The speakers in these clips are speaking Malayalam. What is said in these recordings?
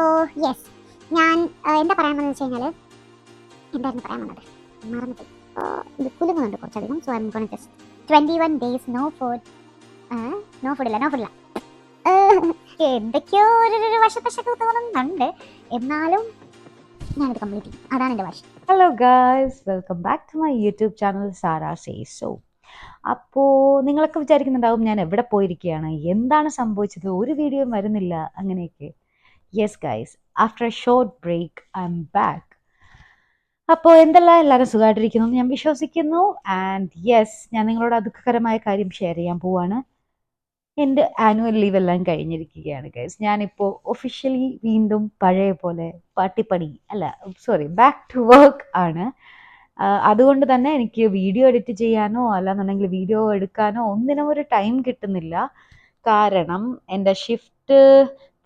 അപ്പോൾ യെസ്, ഞാൻ എന്താ പറയാൻ വന്നത് വെച്ച് കഴിഞ്ഞാൽ, എന്തായിരുന്നു പറയാൻ വന്നത്, മറന്നിട്ട് ഇത് കുലുങ്ങുന്നുണ്ട് കുറച്ചധികം. So I am gonna just 21 days no food. No ഫുഡില്ല എന്തൊക്കെയോ ഒരു വശപ്പശക്ക് തോന്നുന്നുണ്ട്. എന്നാലും ഞാനിത് കംപ്ലീറ്റ് ചെയ്യും, അതാണ് എൻ്റെ വാശി. Hello guys, welcome back to my YouTube channel Sara says so. അപ്പോൾ നിങ്ങളൊക്കെ വിചാരിക്കുന്നുണ്ടാവും ഞാൻ എവിടെ പോയിരിക്കുകയാണ്, എന്താണ് സംഭവിച്ചത്, ഒരു വീഡിയോയും വരുന്നില്ല അങ്ങനെയൊക്കെ. Yes guys, after a short break I'm back. അപ്പോൾ എന്തെല്ലാം എല്ലാവരും സുഖമായിട്ടിരിക്കുന്നു എന്ന് ഞാൻ വിശ്വസിക്കുന്നു. ആൻഡ് യെസ്, ഞാൻ നിങ്ങളോട് ദുഃഖകരമായ കാര്യം ഷെയർ ചെയ്യാൻ പോവാണ്. എൻ്റെ ആനുവൽ ലീവ് എല്ലാം കഴിഞ്ഞിരിക്കുകയാണ് ഗൈസ്. ഞാനിപ്പോൾ ഒഫീഷ്യലി വീണ്ടും പഴയ പോലെ ബാക്ക് ടു വർക്ക് ആണ്. അതുകൊണ്ട് തന്നെ എനിക്ക് വീഡിയോ എഡിറ്റ് ചെയ്യാനോ അല്ലാന്നുണ്ടെങ്കിൽ വീഡിയോ എടുക്കാനോ ഒന്നിനും ഒരു ടൈം കിട്ടുന്നില്ല. കാരണം എൻ്റെ ഷിഫ്റ്റ്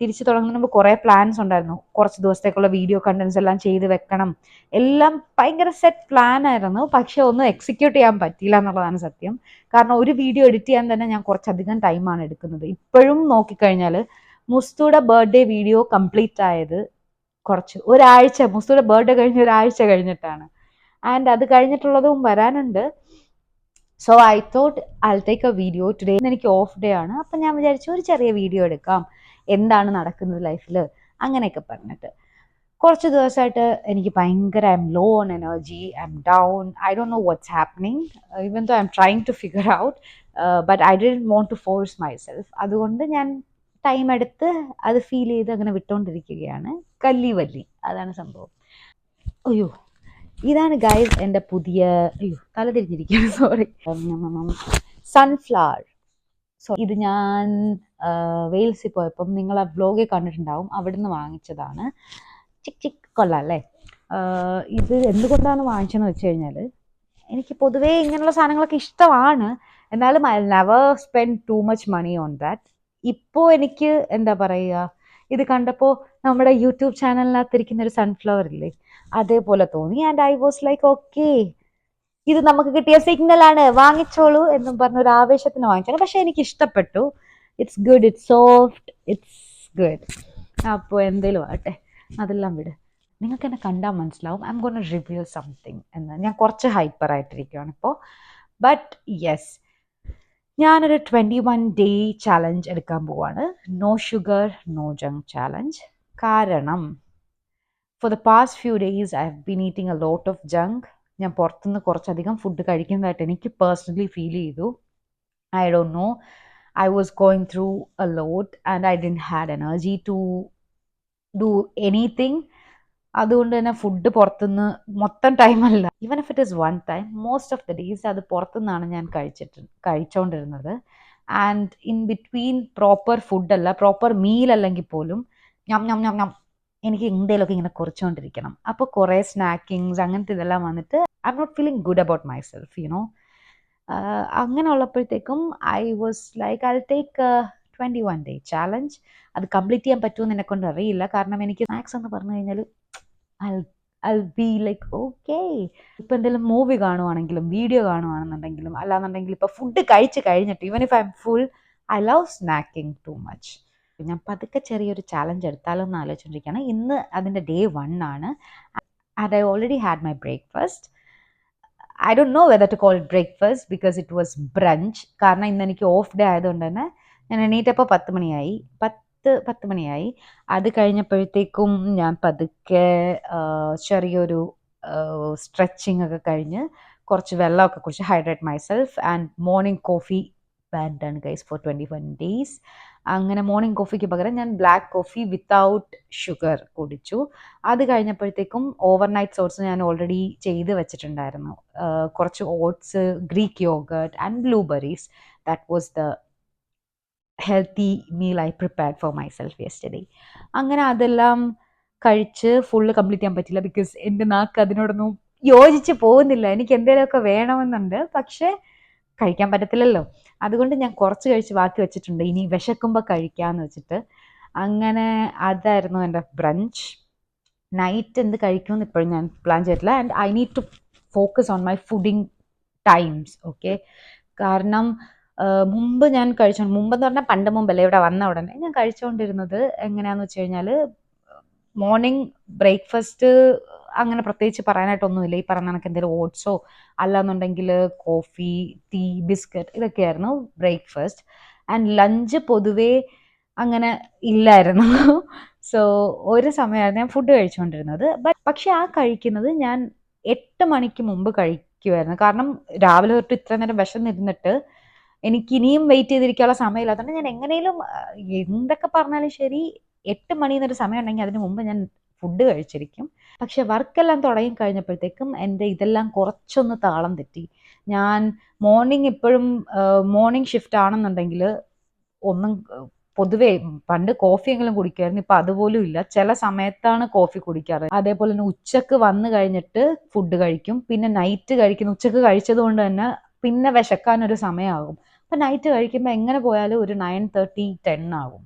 തിരിച്ചു തുടങ്ങുന്നതിന് മുമ്പ് കുറേ പ്ലാൻസ് ഉണ്ടായിരുന്നു. കുറച്ച് ദിവസത്തേക്കുള്ള വീഡിയോ കണ്ടൻസ് എല്ലാം ചെയ്ത് വെക്കണം, എല്ലാം ഭയങ്കര സെറ്റ് പ്ലാൻ ആയിരുന്നു. പക്ഷെ ഒന്നും എക്സിക്യൂട്ട് ചെയ്യാൻ പറ്റിയില്ല എന്നുള്ളതാണ് സത്യം. കാരണം ഒരു വീഡിയോ എഡിറ്റ് ചെയ്യാൻ തന്നെ ഞാൻ കുറച്ചധികം ടൈമാണ് എടുക്കുന്നത്. ഇപ്പോഴും നോക്കിക്കഴിഞ്ഞാൽ മുസ്തുയുടെ ബർത്ത്ഡേ വീഡിയോ കംപ്ലീറ്റ് ആയത് ഒരാഴ്ച, മുസ്തുയുടെ ബർത്ത്ഡേ കഴിഞ്ഞ് ഒരാഴ്ച കഴിഞ്ഞിട്ടാണ്. ആൻഡ് അത് കഴിഞ്ഞിട്ടുള്ളതും വരാനുണ്ട്. So I thought I take A video today. എനിക്ക് ഓഫ് ഡേ ആണ്. അപ്പം ഞാൻ വിചാരിച്ചു ഒരു ചെറിയ വീഡിയോ എടുക്കാം, എന്താണ് നടക്കുന്നത് ലൈഫിൽ അങ്ങനെയൊക്കെ പറഞ്ഞിട്ട്. കുറച്ച് ദിവസമായിട്ട് എനിക്ക് ഭയങ്കര I'm low on energy, I'm down, I don't know what's happening. Even though I'm trying to figure out, but I didn't want to force myself. അതുകൊണ്ട് ഞാൻ ടൈം എടുത്ത് അത് ഫീൽ ചെയ്ത് അങ്ങനെ വിട്ടുകൊണ്ടിരിക്കുകയാണ്. കല്ലിവല്ലി, അതാണ് സംഭവം. അയ്യോ, ഇതാണ് ഗൈസ് എൻ്റെ പുതിയ, തല തിരിഞ്ഞിരിക്കുകയാണ്, സോറി, സൺഫ്ലവർ. സോ ഇത് ഞാൻ വെയിൽസിൽ പോയപ്പം നിങ്ങൾ ആ വ്ലോഗിൽ കണ്ടിട്ടുണ്ടാവും, അവിടുന്ന് വാങ്ങിച്ചതാണ്. ചിക്ക് കൊള്ളാം അല്ലേ? ഇത് എന്തുകൊണ്ടാണ് വാങ്ങിച്ചതെന്ന് വെച്ച് കഴിഞ്ഞാൽ, എനിക്ക് പൊതുവേ ഇങ്ങനെയുള്ള സാധനങ്ങളൊക്കെ ഇഷ്ടമാണ്. എന്നാലും I never spend too much money on that. ഇപ്പോൾ എനിക്ക് എന്താ പറയുക, ഇത് കണ്ടപ്പോൾ നമ്മുടെ യൂട്യൂബ് ചാനലിനകത്തിരിക്കുന്ന ഒരു സൺഫ്ലവർ ഇല്ലേ, അതേപോലെ തോന്നി. And I was like okay, ഇത് നമുക്ക് കിട്ടിയ സിഗ്നലാണ്, വാങ്ങിച്ചോളൂ എന്നും പറഞ്ഞ ഒരു ആവേശത്തിന് വാങ്ങിച്ചാണ്. പക്ഷെ എനിക്ക് ഇഷ്ടപ്പെട്ടു. It's good, it's soft, it's good. അപ്പോൾ എന്തേലും ആട്ടെ, അതെല്ലാം വിട്. നിങ്ങൾക്ക് എന്നെ കണ്ടാൽ മനസ്സിലാവും I am gonna reveal something എന്ന്. ഞാൻ കുറച്ച് ഹൈപ്പർ ആയിട്ടിരിക്കുകയാണ് ഇപ്പോൾ. ബട്ട് യെസ്, ഞാനൊരു 21 day ചാലഞ്ച് എടുക്കാൻ പോവാണ്. No sugar no junk challenge. കാരണം for the past few days I have been eating a lot of junk. ഞാൻ പുറത്തുനിന്ന് കുറച്ചധികം ഫുഡ് കഴിക്കുന്നതായിട്ട് എനിക്ക് പേഴ്സണലി ഫീൽ ചെയ്തു. I don't know, I was going through a lot and I didn't had energy to do anything. അതുകൊണ്ട് തന്നെ ഫുഡ് പുറത്തുനിന്ന് മൊത്തം ടൈമല്ല, even if it is one time, most of the days അത് പുറത്തുനിന്നാണ് ഞാൻ കഴിച്ചുകൊണ്ടിരുന്നത്. ആൻഡ് ഇൻ ബിറ്റ്വീൻ പ്രോപ്പർ ഫുഡല്ല, പ്രോപ്പർ മീൽ അല്ലെങ്കിൽ പോലും ഞം ഞം ഞം ഞം എനിക്ക് എന്തെങ്കിലുമൊക്കെ ഇങ്ങനെ കുറച്ചുകൊണ്ടിരിക്കണം. അപ്പോൾ കുറേ സ്നാക്കിങ്സ് അങ്ങനത്തെ ഇതെല്ലാം വന്നിട്ട് I am not feeling good about myself, you know. അങ്ങനെ ഉള്ളപ്പോഴത്തേക്കും I was like I take 21 day challenge. അത് കംപ്ലീറ്റ് ചെയ്യാൻ പറ്റുമെന്ന് എന്നെ കൊണ്ട് അറിയില്ല. കാരണം എനിക്ക് സ്നാക്സ് എന്ന് പറഞ്ഞു കഴിഞ്ഞാൽ ഐ ബി ലൈക്ക് ഓക്കെ. ഇപ്പം എന്തെങ്കിലും മൂവി കാണുവാണെങ്കിലും വീഡിയോ കാണുവാണെന്നുണ്ടെങ്കിലും അല്ലാന്നുണ്ടെങ്കിൽ ഇപ്പോൾ ഫുഡ് കഴിച്ച് കഴിഞ്ഞിട്ട് even if I am full, I love snacking too much. ഞാൻ പതുക്കെ ചെറിയൊരു ചാലഞ്ച് എടുത്താലോ എന്ന് ആലോചിച്ചുകൊണ്ടിരിക്കുകയാണ്. ഇന്ന് അതിൻ്റെ day 1 ആണ്. And I already had my breakfast. I don't know whether to call it breakfast because it was brunch. കാരണം ഇന്ന് എനിക്ക് ഓഫ് ഡേ ആയതുകൊണ്ട് തന്നെ ഞാൻ എണീറ്റപ്പോൾ 10 മണിയായി. അത് കഴിഞ്ഞപ്പോഴത്തേക്കും ഞാൻ പതുക്കെ ചെറിയൊരു സ്ട്രെച്ചിങ് ഒക്കെ കഴിഞ്ഞ് കുറച്ച് വെള്ളമൊക്കെ കുടിച്ച് hydrate myself. And morning coffee band ആണ് ഗൈസ് ഫോർ 21 days. അങ്ങനെ മോർണിംഗ് കോഫിക്ക് പകരം ഞാൻ ബ്ലാക്ക് കോഫി വിത്തൗട്ട് ഷുഗർ കുടിച്ചു. അത് കഴിഞ്ഞപ്പോഴത്തേക്കും ഓവർനൈറ്റ് ഓട്സ് ഞാൻ ഓൾറെഡി ചെയ്ത് വെച്ചിട്ടുണ്ടായിരുന്നു. കുറച്ച് oats, Greek yoghurt and blueberries. That was the healthy meal I prepared for myself yesterday. അങ്ങനെ അതെല്ലാം കഴിച്ച് ഫുള്ള് കംപ്ലീറ്റ് ചെയ്യാൻ പറ്റില്ല ബിക്കോസ് എൻ്റെ നാക്ക് അതിനോടൊന്നും യോജിച്ച് പോകുന്നില്ല. എനിക്ക് എന്തെങ്കിലുമൊക്കെ വേണമെന്നുണ്ട്, പക്ഷേ കഴിക്കാൻ പറ്റത്തില്ലല്ലോ. അതുകൊണ്ട് ഞാൻ കുറച്ച് കഴിച്ച് ബാക്കി വെച്ചിട്ടുണ്ട്, ഇനി വിശക്കുമ്പോൾ കഴിക്കാമെന്ന് വെച്ചിട്ട്. അങ്ങനെ അതായിരുന്നു എൻ്റെ ബ്രഞ്ച്. നൈറ്റ് എന്ത് കഴിക്കുമെന്ന് ഇപ്പോഴും ഞാൻ പ്ലാൻ ചെയ്തിട്ടില്ല. And I need to focus on my fooding times, okay. കാരണം മുമ്പ് എന്ന് പറഞ്ഞാൽ പണ്ട് മുമ്പല്ലേ, ഇവിടെ വന്ന ഉടനെ ഞാൻ കഴിച്ചുകൊണ്ടിരുന്നത് എങ്ങനെയാണെന്ന് വെച്ച് കഴിഞ്ഞാൽ മോർണിംഗ് ബ്രേക്ക്ഫാസ്റ്റ് അങ്ങനെ പ്രത്യേകിച്ച് പറയാനായിട്ടൊന്നുമില്ല. ഈ പറഞ്ഞ കണക്ക് എന്തെങ്കിലും ഓട്സോ അല്ലാന്നുണ്ടെങ്കിൽ കോഫി, ടീ, ബിസ്ക്കറ്റ് ഇതൊക്കെയായിരുന്നു ബ്രേക്ക്ഫാസ്റ്റ്. ആൻഡ് ലഞ്ച് പൊതുവേ അങ്ങനെ ഇല്ലായിരുന്നു. സോ ഒരു സമയമായിരുന്നു ഞാൻ ഫുഡ് കഴിച്ചുകൊണ്ടിരുന്നത്. പക്ഷെ ആ കഴിക്കുന്നത് ഞാൻ 8 മണിക്ക് മുമ്പ് കഴിക്കുമായിരുന്നു. കാരണം രാവിലെ തൊട്ട് ഇത്ര നേരം വിശന്നിരുന്നിട്ട് എനിക്ക് ഇനിയും വെയിറ്റ് ചെയ്തിരിക്കാനുള്ള സമയമില്ലാത്തതുകൊണ്ട് ഞാൻ എങ്ങനെയും എന്തൊക്കെ പറഞ്ഞാലും ശരി 8 മണി എന്നൊരു സമയം ഉണ്ടെങ്കിൽ അതിന് മുമ്പ് ഞാൻ ഫുഡ് കഴിച്ചിരിക്കും. പക്ഷെ വർക്കെല്ലാം തുടങ്ങി കഴിഞ്ഞപ്പോഴത്തേക്കും എൻ്റെ ഇതെല്ലാം കുറച്ചൊന്ന് താളം തെറ്റി. ഞാൻ മോർണിംഗ് ഇപ്പോഴും മോർണിംഗ് ഷിഫ്റ്റ് ആണെന്നുണ്ടെങ്കിൽ ഒന്നും പൊതുവേ പണ്ട് കോഫിയെങ്കിലും കുടിക്കുമായിരുന്നു. ഇപ്പൊ അതുപോലും ഇല്ല. ചില സമയത്താണ് കോഫി കുടിക്കാറ്. അതേപോലെ തന്നെ ഉച്ചക്ക് വന്നു കഴിഞ്ഞിട്ട് ഫുഡ് കഴിക്കും. പിന്നെ നൈറ്റ് കഴിക്കുന്നു. ഉച്ചക്ക് കഴിച്ചത് കൊണ്ട് തന്നെ പിന്നെ വിശക്കാനൊരു സമയമാകും. അപ്പൊ നൈറ്റ് കഴിക്കുമ്പോൾ എങ്ങനെ പോയാലും ഒരു 9:30, 10 ആകും.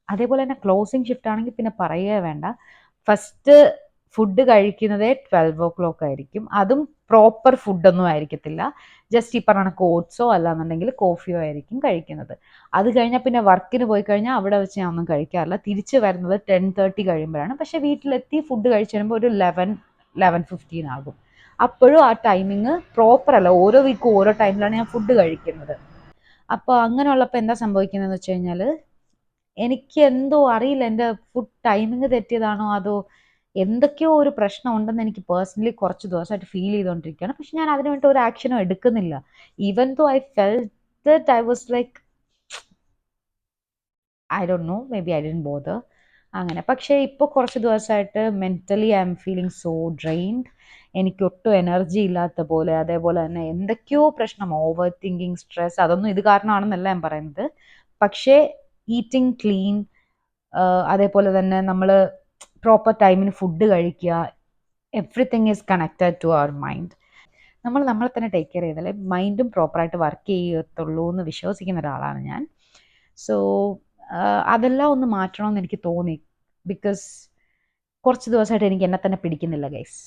അതേപോലെ തന്നെ ക്ലോസിങ് ഷിഫ്റ്റ് ആണെങ്കിൽ പിന്നെ പറയുകയേ വേണ്ട. ഫസ്റ്റ് ഫുഡ് കഴിക്കുന്നതേ 12 o'clock ആയിരിക്കും. അതും പ്രോപ്പർ ഫുഡൊന്നും ആയിരിക്കത്തില്ല. ജസ്റ്റ് ഈ പറഞ്ഞ ഓട്സോ അല്ലാന്നുണ്ടെങ്കിൽ കോഫിയോ ആയിരിക്കും കഴിക്കുന്നത്. അത് കഴിഞ്ഞാൽ പിന്നെ വർക്കിന് പോയി കഴിഞ്ഞാൽ അവിടെ വെച്ച് ഞാൻ ഒന്നും കഴിക്കാറില്ല. തിരിച്ച് വരുന്നത് 10:30 കഴിയുമ്പോഴാണ്. പക്ഷെ വീട്ടിലെത്തി ഫുഡ് കഴിച്ച് വരുമ്പോൾ ഒരു 11-11:15 ആകും. അപ്പോഴും ആ ടൈമിങ് പ്രോപ്പർ അല്ല. ഓരോ വീക്കും ഓരോ ടൈമിലാണ് ഞാൻ ഫുഡ് കഴിക്കുന്നത്. അപ്പോൾ അങ്ങനെയുള്ളപ്പോൾ എന്താ സംഭവിക്കുന്നതെന്ന് വെച്ച് കഴിഞ്ഞാൽ എനിക്ക് എന്തോ അറിയില്ല, എൻ്റെ ഫുഡ് ടൈമിങ് തെറ്റിയതാണോ അതോ എന്തൊക്കെയോ ഒരു പ്രശ്നം ഉണ്ടെന്ന് എനിക്ക് പേഴ്സണലി കുറച്ച് ദിവസമായിട്ട് ഫീൽ ചെയ്തുകൊണ്ടിരിക്കുകയാണ്. പക്ഷെ ഞാൻ അതിനു വേണ്ടി ഒരു ആക്ഷനും എടുക്കുന്നില്ല. Even though I felt that I was like I don't know, maybe I didn't bother അങ്ങനെ. പക്ഷേ ഇപ്പോൾ കുറച്ച് ദിവസമായിട്ട് mentally I'm feeling so drained. എനിക്ക് ഒട്ടും എനർജി ഇല്ലാത്ത പോലെ, അതേപോലെ തന്നെ എന്തൊക്കെയോ പ്രശ്നം, ഓവർ തിങ്കിങ്, സ്ട്രെസ്, അതൊന്നും ഇത് കാരണമാണെന്നല്ല ഞാൻ പറയുന്നത്. പക്ഷേ ഈറ്റിംഗ് ക്ലീൻ, അതേപോലെ തന്നെ നമ്മൾ പ്രോപ്പർ ടൈമിന് ഫുഡ് കഴിക്കുക, everything is connected to our mind. നമ്മൾ നമ്മളെ തന്നെ ടേക്ക് കെയർ ചെയ്താലേ മൈൻഡും പ്രോപ്പറായിട്ട് വർക്ക് ചെയ്യത്തുള്ളൂ എന്ന് വിശ്വസിക്കുന്ന ഒരാളാണ് ഞാൻ. സോ അതെല്ലാം ഒന്ന് മാറ്റണമെന്ന് എനിക്ക് തോന്നി. ബിക്കോസ് കുറച്ച് ദിവസമായിട്ട് എനിക്ക് എന്നെ തന്നെ പിടിക്കുന്നില്ല ഗൈസ്.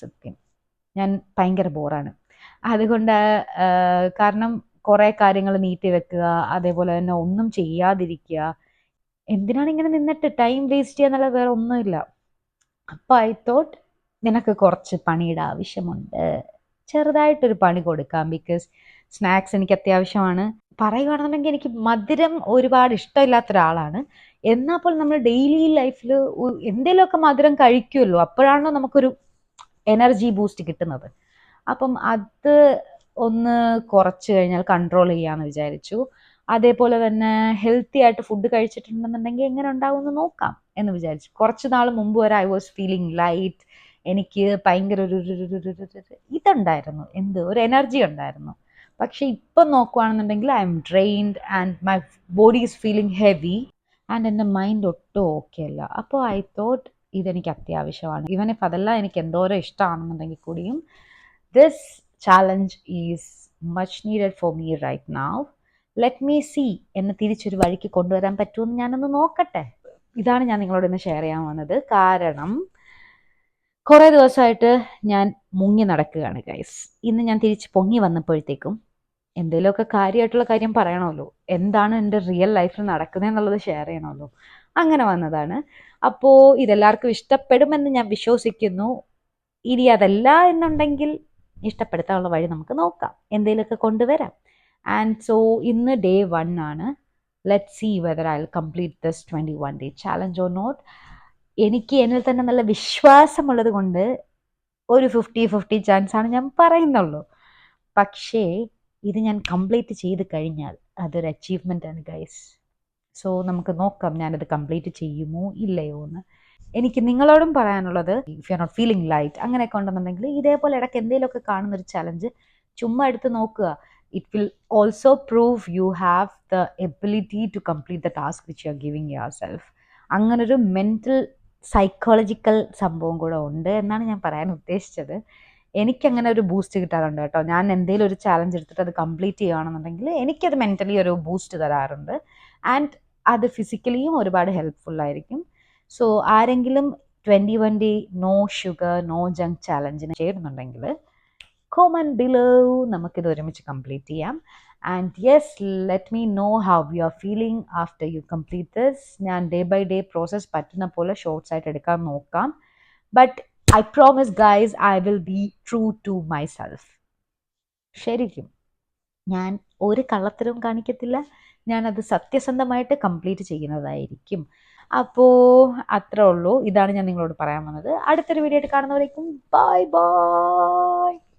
സത്യം ഞാൻ ഭയങ്കര ബോറാണ്. അതുകൊണ്ട് കാരണം കുറേ കാര്യങ്ങൾ നീട്ടി വെക്കുക, അതേപോലെ തന്നെ ഒന്നും ചെയ്യാതിരിക്കുക. എന്തിനാണ് ഇങ്ങനെ നിന്നിട്ട് ടൈം വേസ്റ്റ് ചെയ്യാന്നുള്ള വേറെ ഒന്നുമില്ല. അപ്പം ഐ തോട്ട് നിനക്ക് കുറച്ച് പണിയുടെ ആവശ്യമുണ്ട്, ചെറുതായിട്ടൊരു പണി കൊടുക്കാം. ബിക്കോസ് സ്നാക്സ് എനിക്ക് അത്യാവശ്യമാണ്. പറയുകയാണെന്നുണ്ടെങ്കിൽ എനിക്ക് മധുരം ഒരുപാട് ഇഷ്ടമില്ലാത്ത ഒരാളാണ്. എന്നാൽ പോലും നമ്മൾ ഡെയിലി ലൈഫിൽ എന്തെങ്കിലുമൊക്കെ മധുരം കഴിക്കുമല്ലോ, അപ്പോഴാണല്ലോ നമുക്കൊരു എനർജി ബൂസ്റ്റ് കിട്ടുന്നത്. അപ്പം അത് ഒന്ന് കുറച്ച് കഴിഞ്ഞാൽ കൺട്രോൾ ചെയ്യാമെന്ന് വിചാരിച്ചു. അതേപോലെ തന്നെ ഹെൽത്തി ആയിട്ട് ഫുഡ് കഴിച്ചിട്ടുണ്ടെന്നുണ്ടെങ്കിൽ എങ്ങനെ ഉണ്ടാവും എന്ന് നോക്കാം എന്ന് വിചാരിച്ചു. കുറച്ച് നാൾ മുമ്പ് വരെ ഐ വാസ് ഫീലിംഗ് ലൈറ്റ്. എനിക്ക് ഭയങ്കര ഒരു ഇതുണ്ടായിരുന്നു, ഒരു എനർജി ഉണ്ടായിരുന്നു. പക്ഷെ ഇപ്പം നോക്കുകയാണെന്നുണ്ടെങ്കിൽ I M drained and my body is feeling heavy and എൻ്റെ മൈൻഡ് ഒട്ടും ഓക്കെ അല്ല. അപ്പോൾ ഐ തോട്ട് ഇതെനിക്ക് അത്യാവശ്യമാണ്. ഈവൻ ഇഫ് അതെല്ലാം എനിക്ക് എന്തോരം ഇഷ്ടമാണെന്നുണ്ടെങ്കിൽ കൂടിയും this challenge is much needed for me right now. Let me see എന്നെ തിരിച്ചൊരു വഴിക്ക് കൊണ്ടുവരാൻ പറ്റുമെന്ന് ഞാനൊന്ന് നോക്കട്ടെ. ഇതാണ് ഞാൻ നിങ്ങളോട് ഇന്ന് ഷെയർ ചെയ്യാൻ വന്നത്. കാരണം കുറേ ദിവസമായിട്ട് ഞാൻ മുങ്ങി നടക്കുകയാണ് ഗൈസ്. ഇന്ന് ഞാൻ തിരിച്ച് പൊങ്ങി വന്നപ്പോഴത്തേക്കും എന്തെങ്കിലുമൊക്കെ കാര്യമായിട്ടുള്ള കാര്യം പറയണമല്ലോ, എന്താണ് എൻ്റെ റിയൽ ലൈഫിൽ നടക്കുന്നതെന്നുള്ളത് ഷെയർ ചെയ്യണമല്ലോ, അങ്ങനെ വന്നതാണ്. അപ്പോൾ ഇതെല്ലാവർക്കും ഇഷ്ടപ്പെടുമെന്ന് ഞാൻ വിശ്വസിക്കുന്നു. ഇനി അതല്ല എന്നുണ്ടെങ്കിൽ ഇഷ്ടപ്പെടുത്താനുള്ള വഴി നമുക്ക് നോക്കാം, എന്തെങ്കിലുമൊക്കെ കൊണ്ടുവരാം. ആൻഡ് സോ ഇന്ന് ഡേ 1 ആണ്. Let see whether I will complete this 21 day challenge or not. എനിക്ക് എന്നിൽ തന്നെ നല്ല വിശ്വാസമുള്ളത് കൊണ്ട് ഒരു 50-50 ചാൻസ് ആണ് ഞാൻ പറയുന്നുള്ളൂ. പക്ഷേ ഇത് ഞാൻ കംപ്ലീറ്റ് ചെയ്ത് കഴിഞ്ഞാൽ അതൊരു അച്ചീവ്മെൻ്റ് ആണ് ഗൈസ്. സോ നമുക്ക് നോക്കാം ഞാനത് കംപ്ലീറ്റ് ചെയ്യുമോ ഇല്ലയോ എന്ന്. എനിക്ക് നിങ്ങളോടും പറയാനുള്ളത്, if you are not feeling light അങ്ങനെയൊക്കെ ഉണ്ടെന്നുണ്ടെങ്കിൽ ഇതേപോലെ ഇടയ്ക്ക് എന്തെങ്കിലുമൊക്കെ കാണുന്നൊരു ചലഞ്ച് ചുമ്മാ എടുത്ത് നോക്കുക. It will also prove you have the ability to complete the task which you are giving yourself. അങ്ങനൊരു മെൻ്റൽ സൈക്കോളജിക്കൽ സംഭവം കൂടെ ഉണ്ട് എന്നാണ് ഞാൻ പറയാൻ ഉദ്ദേശിച്ചത്. എനിക്കങ്ങനെ ഒരു ബൂസ്റ്റ് കിട്ടാറുണ്ട് കേട്ടോ. ഞാൻ എന്തെങ്കിലും ഒരു ചാലഞ്ച് എടുത്തിട്ട് അത് കംപ്ലീറ്റ് ചെയ്യുകയാണെന്നുണ്ടെങ്കിൽ എനിക്കത് മെൻ്റലി ഒരു ബൂസ്റ്റ് തരാറുണ്ട്. ആൻഡ് അത് ഫിസിക്കലിയും ഒരുപാട് ഹെൽപ്ഫുള്ളായിരിക്കും. സോ ആരെങ്കിലും 21 day no sugar no junk ചാലഞ്ചിന് ചേരുന്നുണ്ടെങ്കിൽ comment below. നമുക്കിത് ഒരുമിച്ച് കംപ്ലീറ്റ് ചെയ്യാം. And yes, let me know how you are feeling after you complete this. ഞാൻ ഡേ ബൈ ഡേ പ്രോസസ് പറ്റുന്ന പോലെ ഷോർട്സ് ആയിട്ട് എടുക്കാൻ നോക്കാം. But I promise guys, I will be true to myself. ശരിക്കും ഞാൻ ഒരു കള്ളത്തരവും കാണിക്കത്തില്ല. ഞാനത് സത്യസന്ധമായിട്ട് കംപ്ലീറ്റ് ചെയ്യുന്നതായിരിക്കും. അപ്പോൾ അത്രേ ഉള്ളൂ. ഇതാണ് ഞാൻ നിങ്ങളോട് പറയാൻ വന്നത്. അടുത്തൊരു വീഡിയോ ആയിട്ട് കാണുന്നവരേക്കും ബൈ ബൈ.